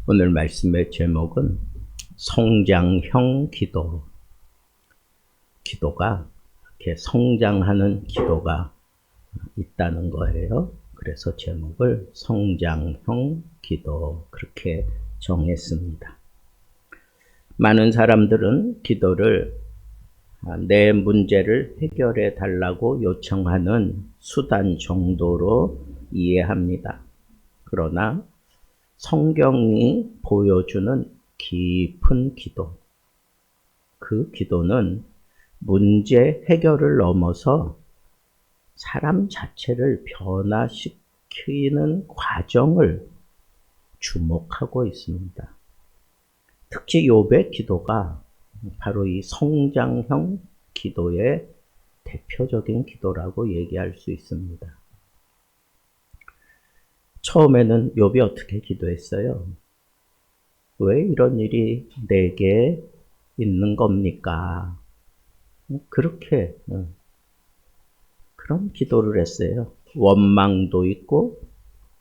오늘 말씀의 제목은 성장형 기도. 기도가 이렇게 성장하는 기도가 있다는 거예요. 그래서 제목을 성장형 기도 그렇게 정했습니다. 많은 사람들은 기도를 내 문제를 해결해 달라고 요청하는 수단 정도로 이해합니다. 그러나 성경이 보여주는 깊은 기도, 그 기도는 문제 해결을 넘어서 사람 자체를 변화시키는 과정을 주목하고 있습니다. 특히 욥의 기도가 바로 이 성장형 기도의 대표적인 기도라고 얘기할 수 있습니다. 처음에는 욥이 어떻게 기도했어요? 왜 이런 일이 내게 있는 겁니까? 그렇게 그런 기도를 했어요. 원망도 있고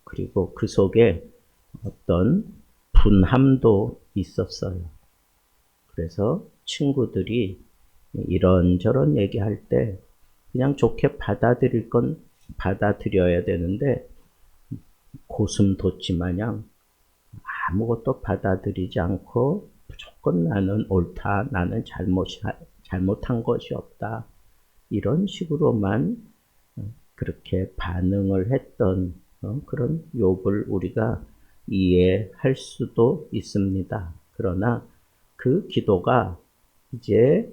그리고 그 속에 어떤 분함도 있었어요. 그래서 친구들이 이런저런 얘기할 때 그냥 좋게 받아들일 건 받아들여야 되는데 고슴도치 마냥 아무것도 받아들이지 않고 무조건 나는 옳다, 나는 잘못한 것이 없다, 이런 식으로만 그렇게 반응을 했던 그런 욥을 우리가 이해할 수도 있습니다. 그러나 그 기도가 이제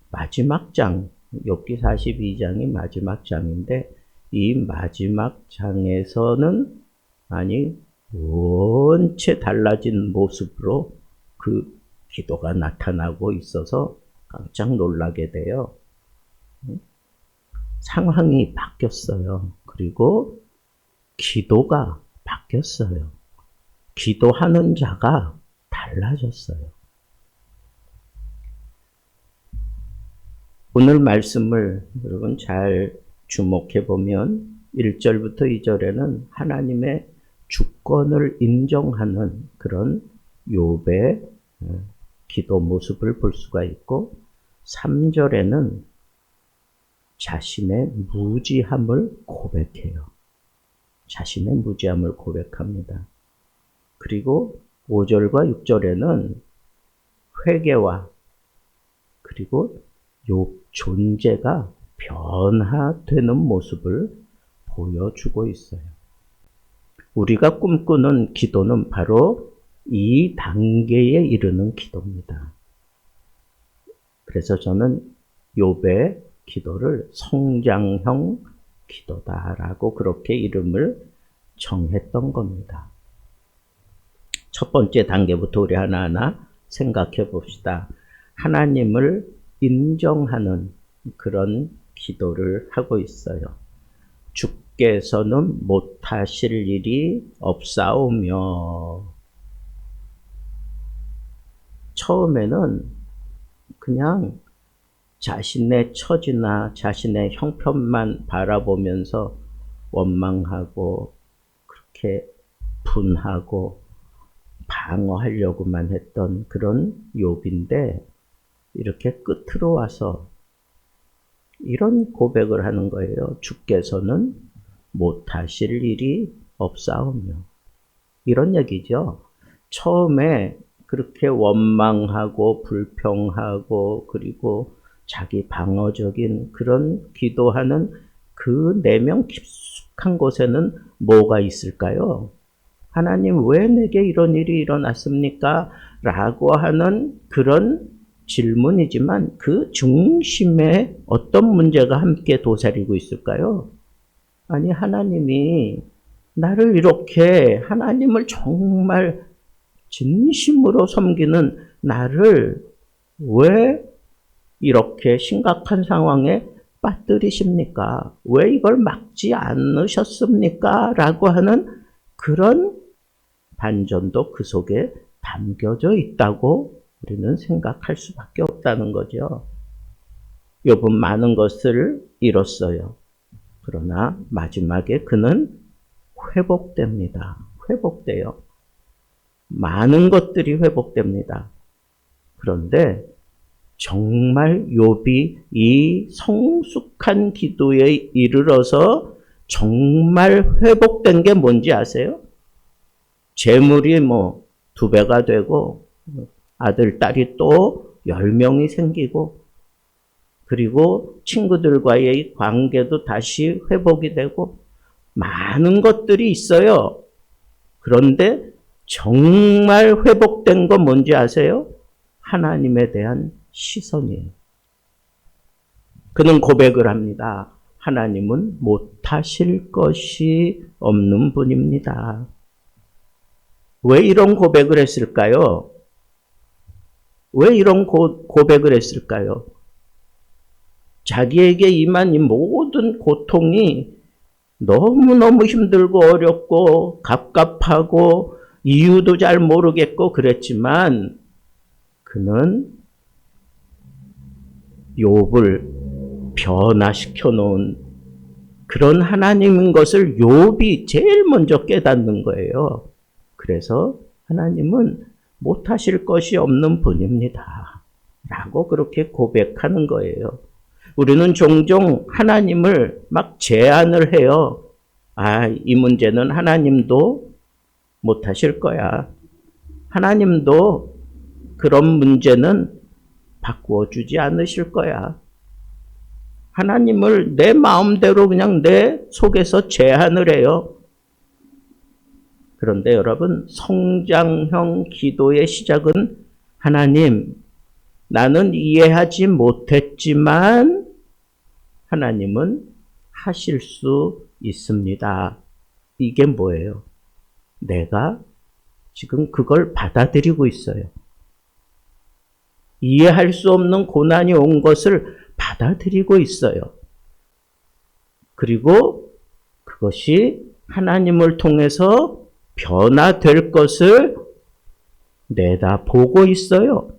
마지막 장, 욥기 42장이 마지막 장인데 이 마지막 장에서는 원체 달라진 모습으로 그 기도가 나타나고 있어서 깜짝 놀라게 돼요. 상황이 바뀌었어요. 그리고 기도가 바뀌었어요. 기도하는 자가 달라졌어요. 오늘 말씀을 여러분 잘 주목해 보면 1절부터 2절에는 하나님의 주권을 인정하는 그런 욥의 기도 모습을 볼 수가 있고 3절에는 자신의 무지함을 고백해요. 자신의 무지함을 고백합니다. 그리고 5절과 6절에는 회개와 그리고 욥 존재가 변화되는 모습을 보여주고 있어요. 우리가 꿈꾸는 기도는 바로 이 단계에 이르는 기도입니다. 그래서 저는 욥의 기도를 성장형 기도다라고 그렇게 이름을 정했던 겁니다. 첫 번째 단계부터 우리 하나하나 생각해 봅시다. 하나님을 인정하는 그런 기도를 하고 있어요. 주께서는 못하실 일이 없사오며. 처음에는 그냥 자신의 처지나 자신의 형편만 바라보면서 원망하고 그렇게 분하고 방어하려고만 했던 그런 욥인데 이렇게 끝으로 와서 이런 고백을 하는 거예요. 주께서는 못하실 일이 없사오며. 이런 얘기죠. 처음에 그렇게 원망하고 불평하고 그리고 자기 방어적인 그런 기도하는 그 내면 깊숙한 곳에는 뭐가 있을까요? 하나님 왜 내게 이런 일이 일어났습니까? 라고 하는 그런 질문이지만 그 중심에 어떤 문제가 함께 도사리고 있을까요? 아니 하나님이 나를 이렇게 하나님을 정말 진심으로 섬기는 나를 왜 이렇게 심각한 상황에 빠뜨리십니까? 왜 이걸 막지 않으셨습니까? 라고 하는 그런 반전도 그 속에 담겨져 있다고 우리는 생각할 수밖에 없다는 거죠. 욥은 많은 것을 잃었어요. 그러나 마지막에 그는 회복됩니다. 회복돼요. 많은 것들이 회복됩니다. 그런데 정말 욥이 이 성숙한 기도에 이르러서 정말 회복된 게 뭔지 아세요? 재물이 2배가 되고 아들, 딸이 또 10명이 생기고 그리고 친구들과의 관계도 다시 회복이 되고 많은 것들이 있어요. 그런데 정말 회복된 건 뭔지 아세요? 하나님에 대한 시선이에요. 그는 고백을 합니다. 하나님은 못하실 것이 없는 분입니다. 왜 이런 고백을 했을까요? 왜 이런 고백을 했을까요? 자기에게 임한 이 모든 고통이 너무너무 힘들고 어렵고 갑갑하고 이유도 잘 모르겠고 그랬지만 그는 욥을 변화시켜 놓은 그런 하나님인 것을 욥이 제일 먼저 깨닫는 거예요. 그래서 하나님은 못하실 것이 없는 분입니다. 라고 그렇게 고백하는 거예요. 우리는 종종 하나님을 막 제안을 해요. 이 문제는 하나님도 못하실 거야. 하나님도 그런 문제는 바꾸어 주지 않으실 거야. 하나님을 내 마음대로 그냥 내 속에서 제안을 해요. 그런데 여러분, 성장형 기도의 시작은 하나님, 나는 이해하지 못했지만 하나님은 하실 수 있습니다. 이게 뭐예요? 내가 지금 그걸 받아들이고 있어요. 이해할 수 없는 고난이 온 것을 받아들이고 있어요. 그리고 그것이 하나님을 통해서 변화될 것을 내다보고 있어요.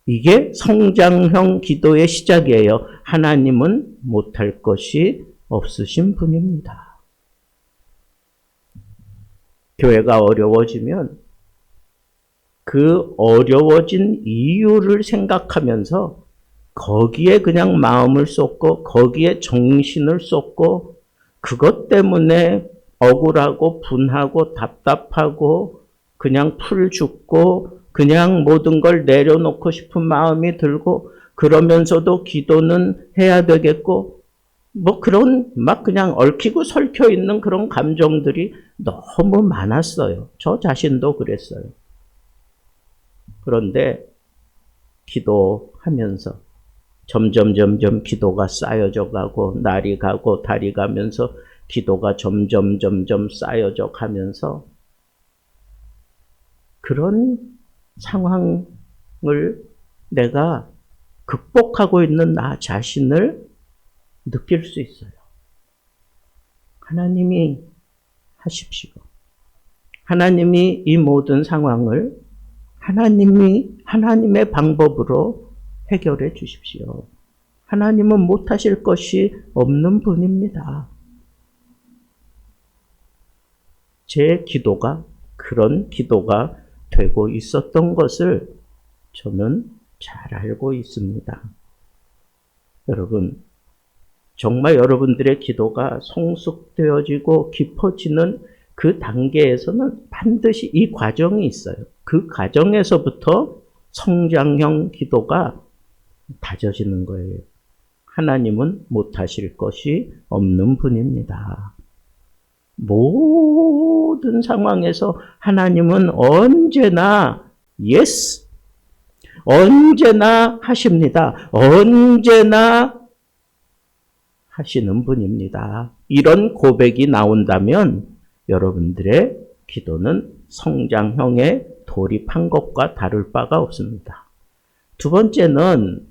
이게 성장형 기도의 시작이에요. 하나님은 못할 것이 없으신 분입니다. 교회가 어려워지면 그 어려워진 이유를 생각하면서 거기에 그냥 마음을 쏟고 거기에 정신을 쏟고 그것 때문에 억울하고 분하고 답답하고 그냥 풀 죽고 그냥 모든 걸 내려놓고 싶은 마음이 들고 그러면서도 기도는 해야 되겠고 그런 막 그냥 얽히고 설켜 있는 그런 감정들이 너무 많았어요. 저 자신도 그랬어요. 그런데 기도하면서 점점 기도가 쌓여져 가고 날이 가고 달이 가면서 기도가 점점 쌓여져 가면서 그런 상황을 내가 극복하고 있는 나 자신을 느낄 수 있어요. 하나님이 하십시오. 하나님이 이 모든 상황을 하나님의 방법으로 해결해 주십시오. 하나님은 못하실 것이 없는 분입니다. 제 기도가 그런 기도가 되고 있었던 것을 저는 잘 알고 있습니다. 여러분, 정말 여러분들의 기도가 성숙되어지고 깊어지는 그 단계에서는 반드시 이 과정이 있어요. 그 과정에서부터 성장형 기도가 다져지는 거예요. 하나님은 못하실 것이 없는 분입니다. 모든 상황에서 하나님은 언제나 yes, 언제나 하십니다. 언제나 하시는 분입니다. 이런 고백이 나온다면 여러분들의 기도는 성장형에 돌입한 것과 다를 바가 없습니다. 두 번째는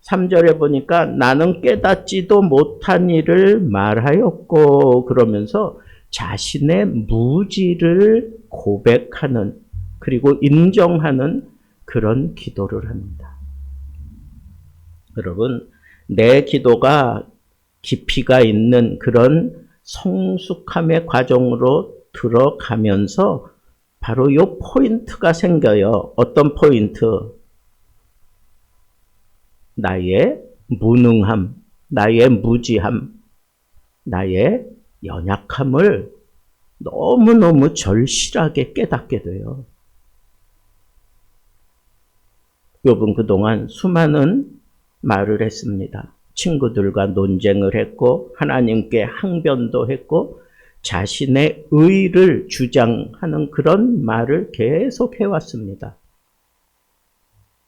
3절에 보니까 나는 깨닫지도 못한 일을 말하였고 그러면서 자신의 무지를 고백하는 그리고 인정하는 그런 기도를 합니다. 여러분, 내 기도가 깊이가 있는 그런 성숙함의 과정으로 들어가면서 바로 요 포인트가 생겨요. 어떤 포인트? 나의 무능함, 나의 무지함, 나의 연약함을 너무너무 절실하게 깨닫게 돼요. 욥은 그동안 수많은 말을 했습니다. 친구들과 논쟁을 했고 하나님께 항변도 했고 자신의 의를 주장하는 그런 말을 계속 해왔습니다.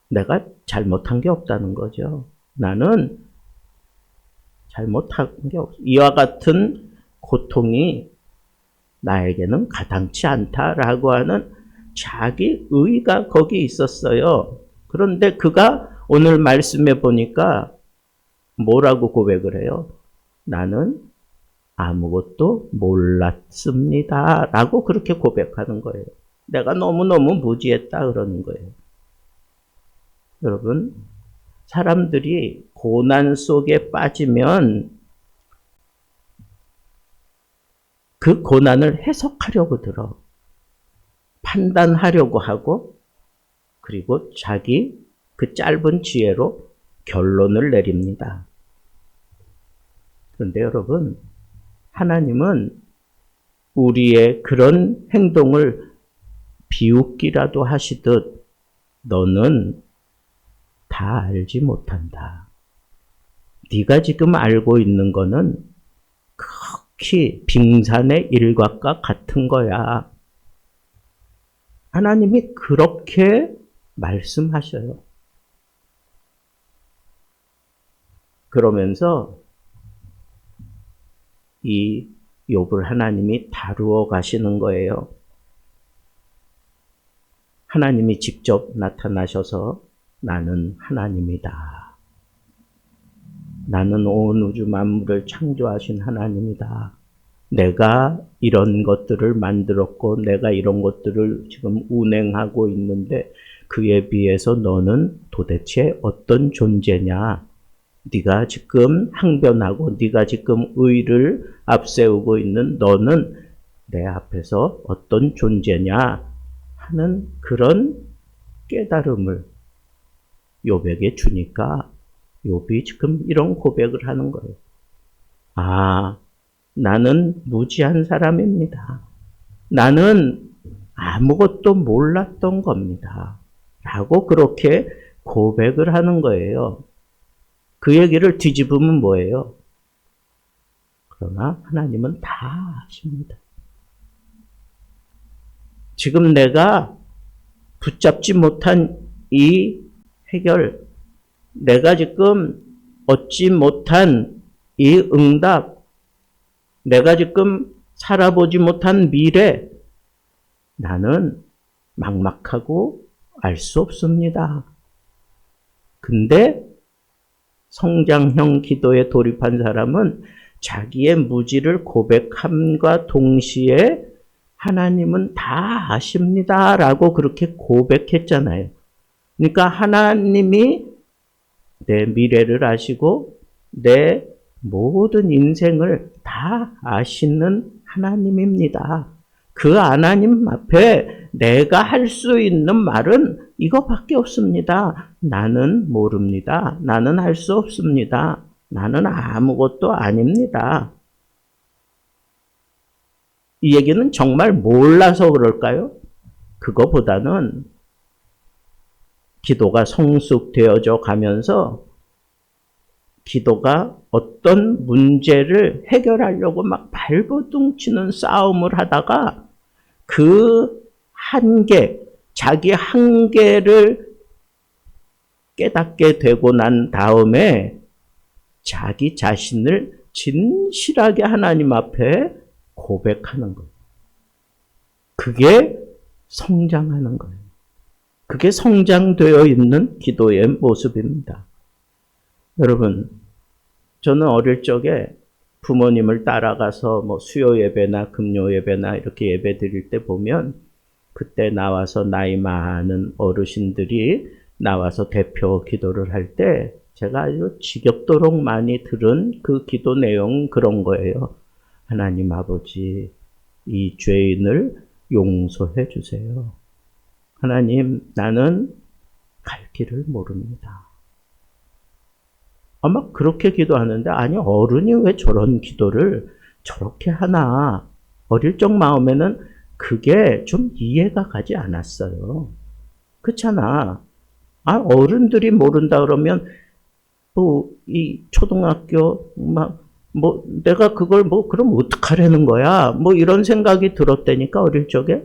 내가 잘못한 게 없다는 거죠. 나는 잘못한 게 없어. 이와 같은 고통이 나에게는 가당치 않다라고 하는 자기 의가 거기 있었어요. 그런데 그가 오늘 말씀해 보니까 뭐라고 고백을 해요? 나는 아무것도 몰랐습니다. 라고 그렇게 고백하는 거예요. 내가 너무너무 무지했다 그러는 거예요. 여러분, 사람들이 고난 속에 빠지면 그 고난을 해석하려고 들어. 판단하려고 하고 그리고 자기 그 짧은 지혜로 결론을 내립니다. 그런데 여러분, 하나님은 우리의 그런 행동을 비웃기라도 하시듯 너는 다 알지 못한다. 네가 지금 알고 있는 거는 극히 빙산의 일각과 같은 거야. 하나님이 그렇게 말씀하셔요. 그러면서 이 욥을 하나님이 다루어 가시는 거예요. 하나님이 직접 나타나셔서 나는 하나님이다. 나는 온 우주 만물을 창조하신 하나님이다. 내가 이런 것들을 만들었고 내가 이런 것들을 지금 운행하고 있는데 그에 비해서 너는 도대체 어떤 존재냐? 네가 지금 항변하고 네가 지금 의를 앞세우고 있는 너는 내 앞에서 어떤 존재냐 하는 그런 깨달음을 욥에게 주니까 욥이 지금 이런 고백을 하는 거예요. 아, 나는 무지한 사람입니다. 나는 아무것도 몰랐던 겁니다. 라고 그렇게 고백을 하는 거예요. 그 얘기를 뒤집으면 뭐예요? 그러나 하나님은 다 아십니다. 지금 내가 붙잡지 못한 이 해결, 내가 지금 얻지 못한 이 응답, 내가 지금 살아보지 못한 미래, 나는 막막하고 알 수 없습니다. 근데 성장형 기도에 돌입한 사람은 자기의 무지를 고백함과 동시에 하나님은 다 아십니다. 라고 그렇게 고백했잖아요. 그러니까 하나님이 내 미래를 아시고 내 모든 인생을 다 아시는 하나님입니다. 그 하나님 앞에 내가 할 수 있는 말은 이거밖에 없습니다. 나는 모릅니다. 나는 할 수 없습니다. 나는 아무것도 아닙니다. 이 얘기는 정말 몰라서 그럴까요? 그거보다는 기도가 성숙되어져 가면서 기도가 어떤 문제를 해결하려고 막 발버둥치는 싸움을 하다가 그 한계, 자기 한계를 깨닫게 되고 난 다음에 자기 자신을 진실하게 하나님 앞에 고백하는 거예요. 그게 성장하는 거예요. 그게 성장되어 있는 기도의 모습입니다. 여러분, 저는 어릴 적에 부모님을 따라가서 수요 예배나 금요 예배나 이렇게 예배 드릴 때 보면 그때 나와서 나이 많은 어르신들이 나와서 대표 기도를 할 때 제가 아주 지겹도록 많이 들은 그 기도 내용 그런 거예요. 하나님 아버지, 이 죄인을 용서해 주세요. 하나님, 나는 갈 길을 모릅니다. 아마 그렇게 기도하는데, 아니, 어른이 왜 저런 기도를 저렇게 하나. 어릴 적 마음에는 그게 좀 이해가 가지 않았어요. 그렇잖아. 어른들이 모른다 그러면, 이 초등학교, 내가 그걸 그럼 어떡하라는 거야? 이런 생각이 들었다니까, 어릴 적에.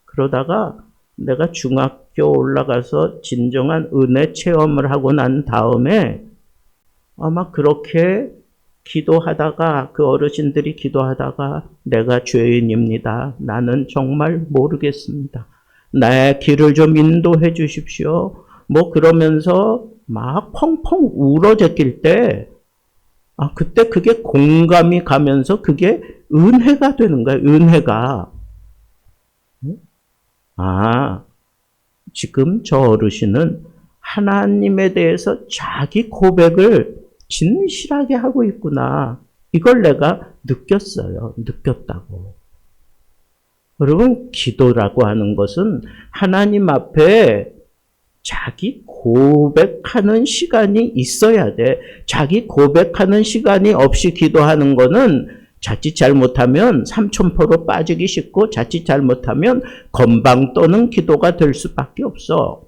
그러다가 내가 중학교 올라가서 진정한 은혜 체험을 하고 난 다음에 아마 그렇게 기도하다가, 그 어르신들이 기도하다가, 내가 죄인입니다. 나는 정말 모르겠습니다. 나의 길을 좀 인도해 주십시오. 그러면서 막 펑펑 울어 제낄 때, 그때 그게 공감이 가면서 그게 은혜가 되는 거야, 은혜가. 지금 저 어르신은 하나님에 대해서 자기 고백을 진실하게 하고 있구나. 이걸 내가 느꼈어요. 느꼈다고. 여러분, 기도라고 하는 것은 하나님 앞에 자기 고백하는 시간이 있어야 돼. 자기 고백하는 시간이 없이 기도하는 거는 자칫 잘못하면 삼천포로 빠지기 쉽고, 자칫 잘못하면 건방 떠는 기도가 될 수밖에 없어.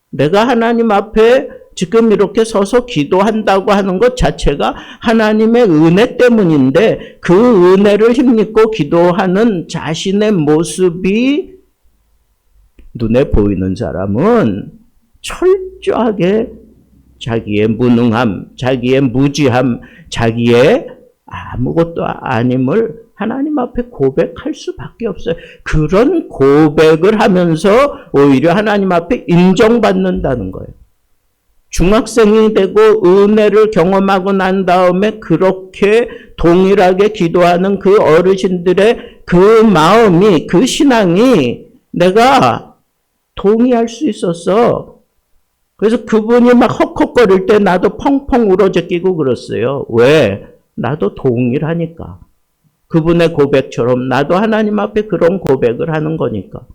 내가 하나님 앞에 지금 이렇게 서서 기도한다고 하는 것 자체가 하나님의 은혜 때문인데, 그 은혜를 힘입고 기도하는 자신의 모습이 눈에 보이는 사람은 철저하게 자기의 무능함, 자기의 무지함, 자기의 아무것도 아님을 하나님 앞에 고백할 수밖에 없어요. 그런 고백을 하면서 오히려 하나님 앞에 인정받는다는 거예요. 중학생이 되고 은혜를 경험하고 난 다음에 그렇게 동일하게 기도하는 그 어르신들의 그 마음이, 그 신앙이 내가 동의할 수 있었어. 그래서 그분이 막 헉헉거릴 때 나도 펑펑 울어제끼고 그랬어요. 왜? 나도 동일하니까. 그분의 고백처럼 나도 하나님 앞에 그런 고백을 하는 거니까.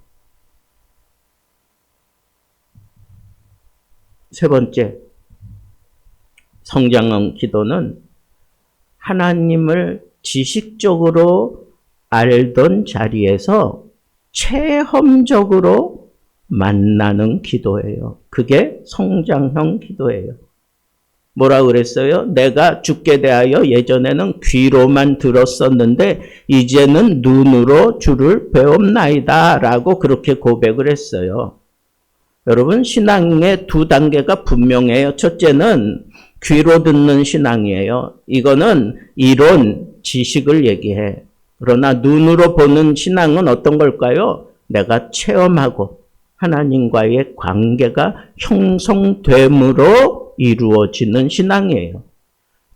세 번째, 성장형 기도는 하나님을 지식적으로 알던 자리에서 체험적으로 만나는 기도예요. 그게 성장형 기도예요. 뭐라 그랬어요? 내가 주께 대하여 예전에는 귀로만 들었었는데 이제는 눈으로 주를 배움나이다 라고 그렇게 고백을 했어요. 여러분, 신앙의 두 단계가 분명해요. 첫째는 귀로 듣는 신앙이에요. 이거는 이론, 지식을 얘기해. 그러나 눈으로 보는 신앙은 어떤 걸까요? 내가 체험하고 하나님과의 관계가 형성됨으로 이루어지는 신앙이에요.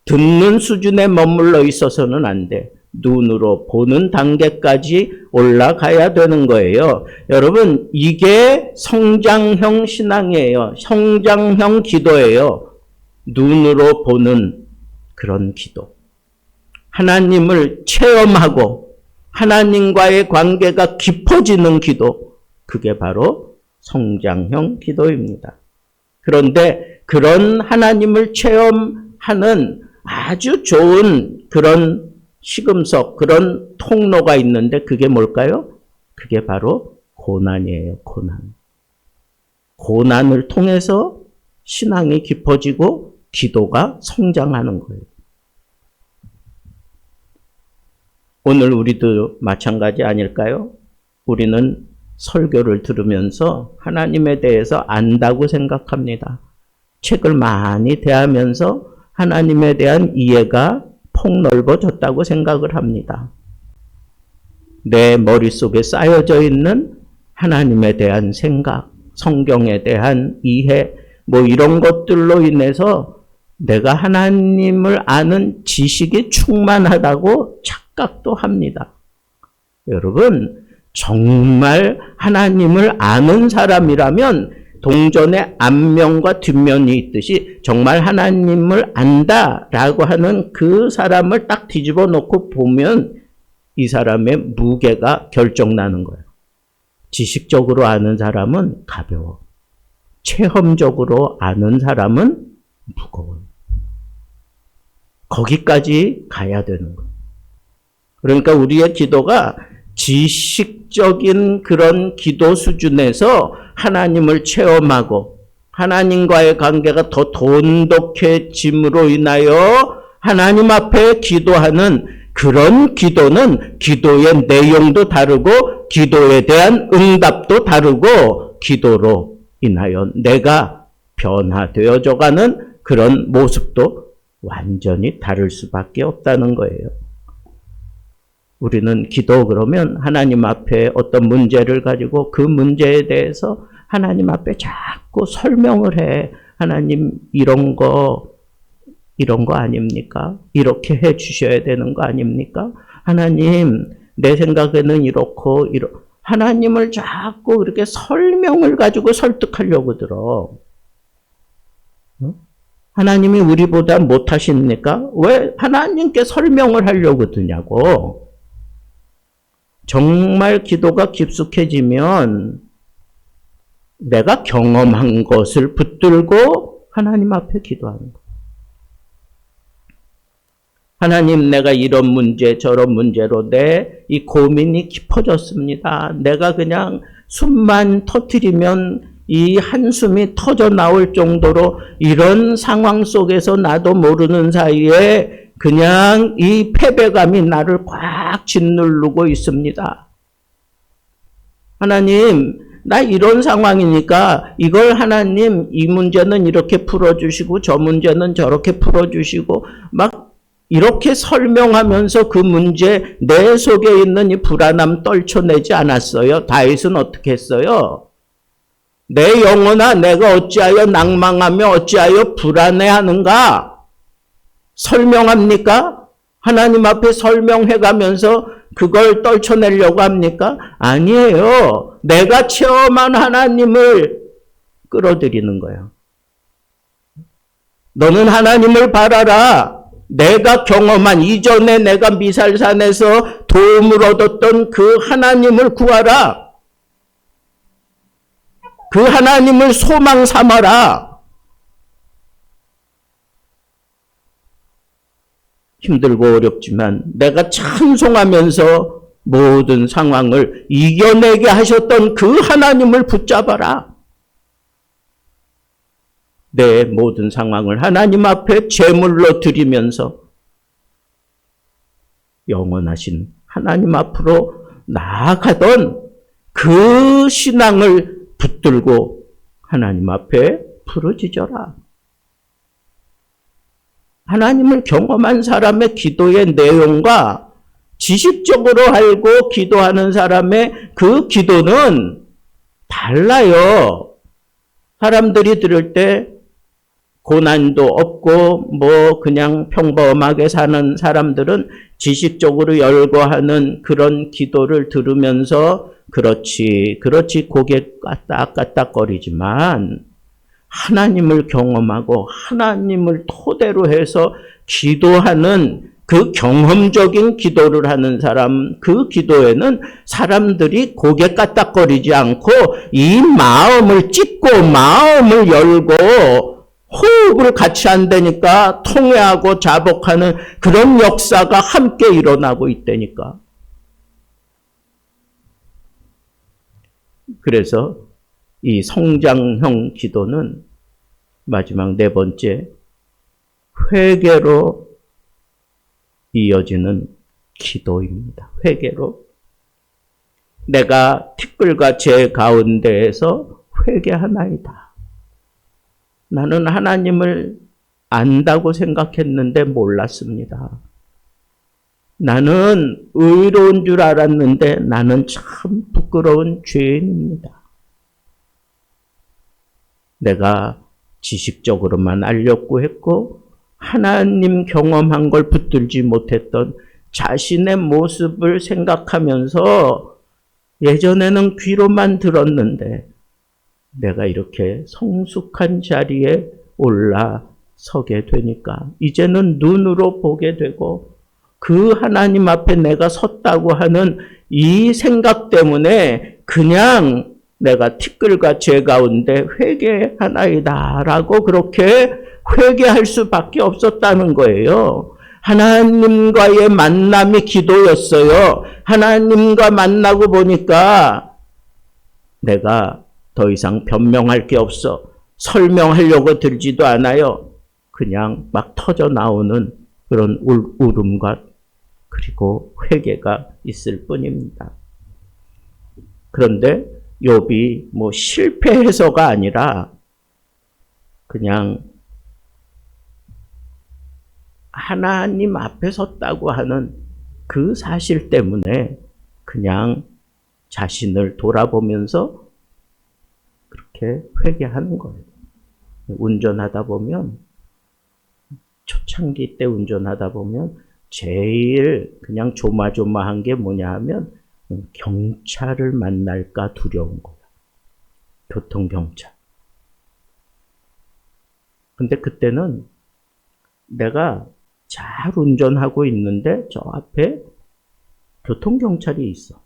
듣는 수준에 머물러 있어서는 안 돼. 눈으로 보는 단계까지 올라가야 되는 거예요. 여러분, 이게 성장형 신앙이에요. 성장형 기도예요. 눈으로 보는 그런 기도. 하나님을 체험하고 하나님과의 관계가 깊어지는 기도. 그게 바로 성장형 기도입니다. 그런데 그런 하나님을 체험하는 아주 좋은 그런 시금석, 그런 통로가 있는데 그게 뭘까요? 그게 바로 고난이에요. 고난. 고난을 통해서 신앙이 깊어지고 기도가 성장하는 거예요. 오늘 우리도 마찬가지 아닐까요? 우리는 설교를 들으면서 하나님에 대해서 안다고 생각합니다. 책을 많이 대하면서 하나님에 대한 이해가 폭넓어졌다고 생각을 합니다. 내 머릿속에 쌓여져 있는 하나님에 대한 생각, 성경에 대한 이해, 이런 것들로 인해서 내가 하나님을 아는 지식이 충만하다고 착각도 합니다. 여러분, 정말 하나님을 아는 사람이라면 동전에 앞면과 뒷면이 있듯이 정말 하나님을 안다라고 하는 그 사람을 딱 뒤집어 놓고 보면 이 사람의 무게가 결정나는 거예요. 지식적으로 아는 사람은 가벼워. 체험적으로 아는 사람은 무거워요. 거기까지 가야 되는 거예요. 그러니까 우리의 기도가 지식적인 그런 기도 수준에서 하나님을 체험하고 하나님과의 관계가 더 돈독해짐으로 인하여 하나님 앞에 기도하는 그런 기도는 기도의 내용도 다르고 기도에 대한 응답도 다르고 기도로 인하여 내가 변화되어져 가는 그런 모습도 완전히 다를 수밖에 없다는 거예요. 우리는 기도 그러면 하나님 앞에 어떤 문제를 가지고 그 문제에 대해서 하나님 앞에 자꾸 설명을 해. 하나님 이런 거 아닙니까? 이렇게 해 주셔야 되는 거 아닙니까? 하나님 내 생각에는 이렇고 하나님을 자꾸 그렇게 설명을 가지고 설득하려고 들어. 하나님이 우리보다 못하십니까? 왜 하나님께 설명을 하려고 드냐고. 정말 기도가 깊숙해지면 내가 경험한 것을 붙들고 하나님 앞에 기도하는 거예요. 하나님, 내가 이런 문제 저런 문제로 내 이 고민이 깊어졌습니다. 내가 그냥 숨만 터뜨리면 이 한숨이 터져 나올 정도로 이런 상황 속에서 나도 모르는 사이에 그냥 이 패배감이 나를 꽉 짓누르고 있습니다. 하나님, 나 이런 상황이니까 이걸 하나님 이 문제는 이렇게 풀어주시고 저 문제는 저렇게 풀어주시고 막 이렇게 설명하면서 그 문제 내 속에 있는 이 불안함 떨쳐내지 않았어요. 다윗은 어떻게 했어요? 내 영혼아 내가 어찌하여 낭망하며 어찌하여 불안해하는가? 설명합니까? 하나님 앞에 설명해가면서 그걸 떨쳐내려고 합니까? 아니에요. 내가 체험한 하나님을 끌어들이는 거예요. 너는 하나님을 바라라. 내가 경험한 이전에 내가 미살산에서 도움을 얻었던 그 하나님을 구하라. 그 하나님을 소망 삼아라. 힘들고 어렵지만 내가 찬송하면서 모든 상황을 이겨내게 하셨던 그 하나님을 붙잡아라. 내 모든 상황을 하나님 앞에 제물로 드리면서 영원하신 하나님 앞으로 나아가던 그 신앙을 붙들고 하나님 앞에 부르짖어라. 하나님을 경험한 사람의 기도의 내용과 지식적으로 알고 기도하는 사람의 그 기도는 달라요. 사람들이 들을 때 고난도 없고 그냥 평범하게 사는 사람들은 지식적으로 열거하는 그런 기도를 들으면서 그렇지 고개 까딱까딱거리지만 하나님을 경험하고 하나님을 토대로 해서 기도하는 그 경험적인 기도를 하는 사람, 그 기도에는 사람들이 고개 까딱거리지 않고 이 마음을 찢고 마음을 열고 호흡을 같이 한다니까 통회하고 자복하는 그런 역사가 함께 일어나고 있다니까. 그래서 이 성장형 기도는 마지막 네 번째 회개로 이어지는 기도입니다. 회개로. 내가 티끌과 재 가운데에서 회개하나이다. 나는 하나님을 안다고 생각했는데 몰랐습니다. 나는 의로운 줄 알았는데 나는 참 부끄러운 죄인입니다. 내가 지식적으로만 알려고 했고 하나님 경험한 걸 붙들지 못했던 자신의 모습을 생각하면서 예전에는 귀로만 들었는데 내가 이렇게 성숙한 자리에 올라서게 되니까 이제는 눈으로 보게 되고 그 하나님 앞에 내가 섰다고 하는 이 생각 때문에 그냥 내가 티끌과 죄 가운데 회개하나이다 라고 그렇게 회개할 수밖에 없었다는 거예요. 하나님과의 만남이 기도였어요. 하나님과 만나고 보니까 내가 더 이상 변명할 게 없어. 설명하려고 들지도 않아요. 그냥 막 터져 나오는 그런 울음과 그리고 회개가 있을 뿐입니다. 그런데 욥이 뭐 실패해서가 아니라 그냥 하나님 앞에 섰다고 하는 그 사실 때문에 그냥 자신을 돌아보면서 그렇게 회개하는 거예요. 운전하다 보면, 초창기 때 운전하다 보면 제일 그냥 조마조마한 게 뭐냐 하면 경찰을 만날까 두려운 거예요. 교통경찰. 근데 그때는 내가 잘 운전하고 있는데 저 앞에 교통경찰이 있어.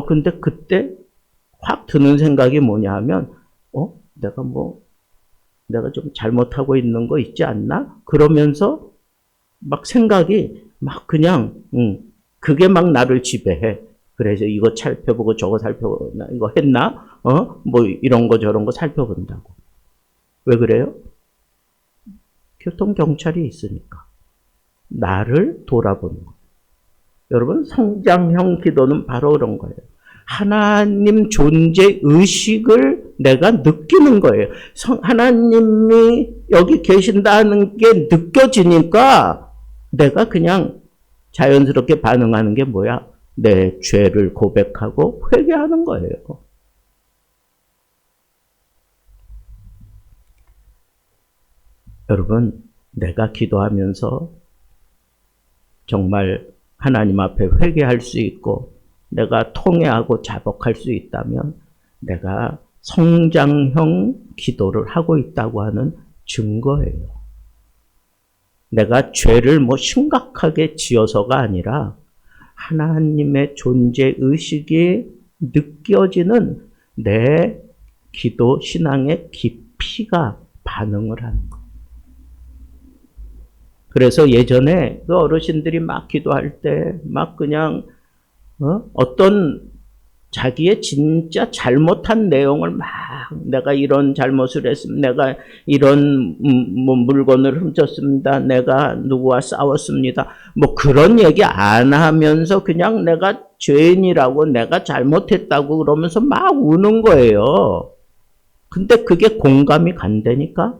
근데 그때 확 드는 생각이 뭐냐 하면, 내가 좀 잘못하고 있는 거 있지 않나? 그러면서 막 생각이 막 그냥, 그게 막 나를 지배해. 그래서 이거 살펴보고 저거 살펴보고, 이거 했나? 뭐 이런 거 저런 거 살펴본다고. 왜 그래요? 교통경찰이 있으니까. 나를 돌아보는 거예요. 여러분, 성장형 기도는 바로 그런 거예요. 하나님 존재 의식을 내가 느끼는 거예요. 하나님이 여기 계신다는 게 느껴지니까 내가 그냥 자연스럽게 반응하는 게 뭐야? 내 죄를 고백하고 회개하는 거예요. 여러분, 내가 기도하면서 정말 하나님 앞에 회개할 수 있고 내가 통회하고 자복할 수 있다면 내가 성장형 기도를 하고 있다고 하는 증거예요. 내가 죄를 뭐 심각하게 지어서가 아니라 하나님의 존재 의식이 느껴지는 내 기도 신앙의 깊이가 반응을 하는 거예요. 그래서 예전에 그 어르신들이 막 기도할 때 막 그냥 어떤 자기의 진짜 잘못한 내용을 막 내가 이런 잘못을 했습니다. 내가 이런 물건을 훔쳤습니다. 내가 누구와 싸웠습니다. 뭐 그런 얘기 안 하면서 그냥 내가 죄인이라고 내가 잘못했다고 그러면서 막 우는 거예요. 근데 그게 공감이 간다니까?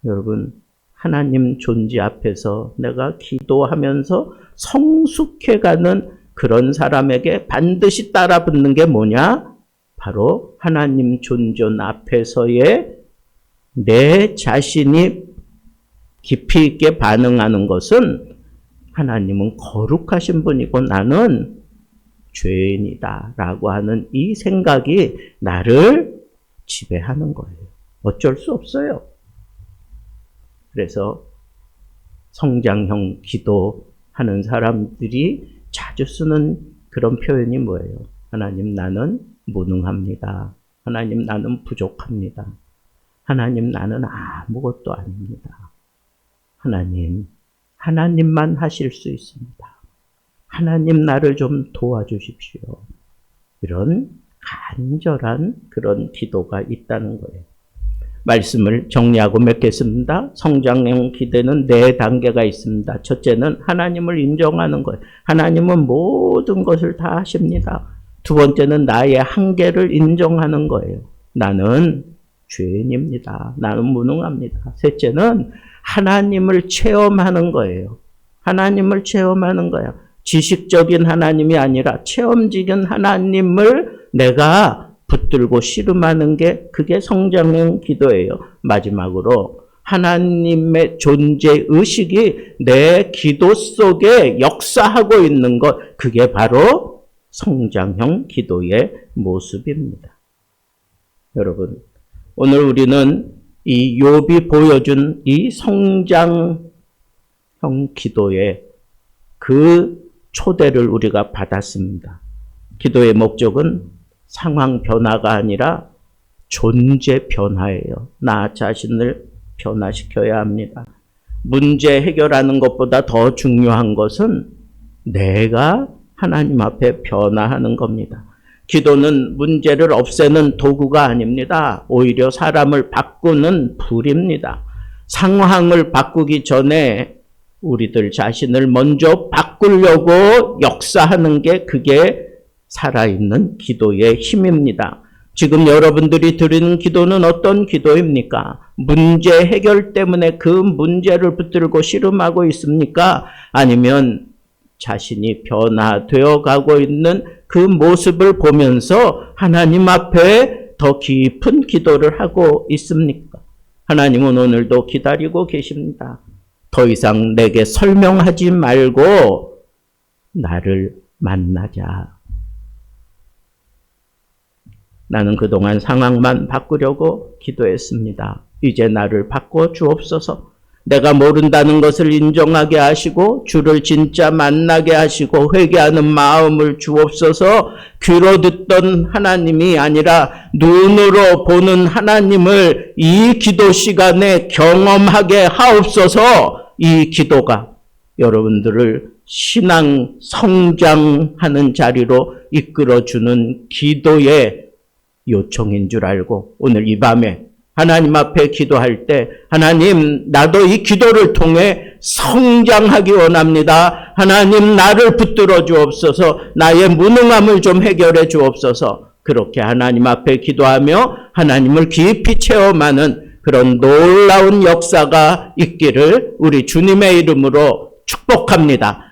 여러분, 하나님 존재 앞에서 내가 기도하면서 성숙해가는 그런 사람에게 반드시 따라붙는 게 뭐냐? 바로 하나님 존존 앞에서의 내 자신이 깊이 있게 반응하는 것은 하나님은 거룩하신 분이고 나는 죄인이다 라고 하는 이 생각이 나를 지배하는 거예요. 어쩔 수 없어요. 그래서 성장형 기도하는 사람들이 자주 쓰는 그런 표현이 뭐예요? 하나님, 나는 무능합니다. 하나님, 나는 부족합니다. 하나님, 나는 아무것도 아닙니다. 하나님, 하나님만 하실 수 있습니다. 하나님, 나를 좀 도와주십시오. 이런 간절한 그런 기도가 있다는 거예요. 말씀을 정리하고 맺겠습니다. 성장형 기도는 4단계가 있습니다. 첫째는 하나님을 인정하는 거예요. 하나님은 모든 것을 다 하십니다. 두 번째는 나의 한계를 인정하는 거예요. 나는 죄인입니다. 나는 무능합니다. 셋째는 하나님을 체험하는 거예요. 하나님을 체험하는 거야. 지식적인 하나님이 아니라 체험적인 하나님을 내가 붙들고 씨름하는 게 그게 성장형 기도예요. 마지막으로 하나님의 존재 의식이 내 기도 속에 역사하고 있는 것, 그게 바로 성장형 기도의 모습입니다. 여러분, 오늘 우리는 이 욥이 보여준 이 성장 기도에 그 초대를 우리가 받았습니다. 기도의 목적은 상황 변화가 아니라 존재 변화예요. 나 자신을 변화시켜야 합니다. 문제 해결하는 것보다 더 중요한 것은 내가 하나님 앞에 변화하는 겁니다. 기도는 문제를 없애는 도구가 아닙니다. 오히려 사람을 바꾸는 불입니다. 상황을 바꾸기 전에 우리들 자신을 먼저 바꾸려고 역사하는 게 그게 살아있는 기도의 힘입니다. 지금 여러분들이 드리는 기도는 어떤 기도입니까? 문제 해결 때문에 그 문제를 붙들고 씨름하고 있습니까? 아니면 자신이 변화되어 가고 있는 그 모습을 보면서 하나님 앞에 더 깊은 기도를 하고 있습니까? 하나님은 오늘도 기다리고 계십니다. 더 이상 내게 설명하지 말고 나를 만나자. 나는 그동안 상황만 바꾸려고 기도했습니다. 이제 나를 바꿔 주옵소서. 내가 모른다는 것을 인정하게 하시고 주를 진짜 만나게 하시고 회개하는 마음을 주옵소서. 귀로 듣던 하나님이 아니라 눈으로 보는 하나님을 이 기도 시간에 경험하게 하옵소서. 이 기도가 여러분들을 신앙 성장하는 자리로 이끌어주는 기도의 요청인 줄 알고 오늘 이 밤에 하나님 앞에 기도할 때 하나님 나도 이 기도를 통해 성장하기 원합니다. 하나님 나를 붙들어 주옵소서. 나의 무능함을 좀 해결해 주옵소서. 그렇게 하나님 앞에 기도하며 하나님을 깊이 체험하는 그런 놀라운 역사가 있기를 우리 주님의 이름으로 축복합니다.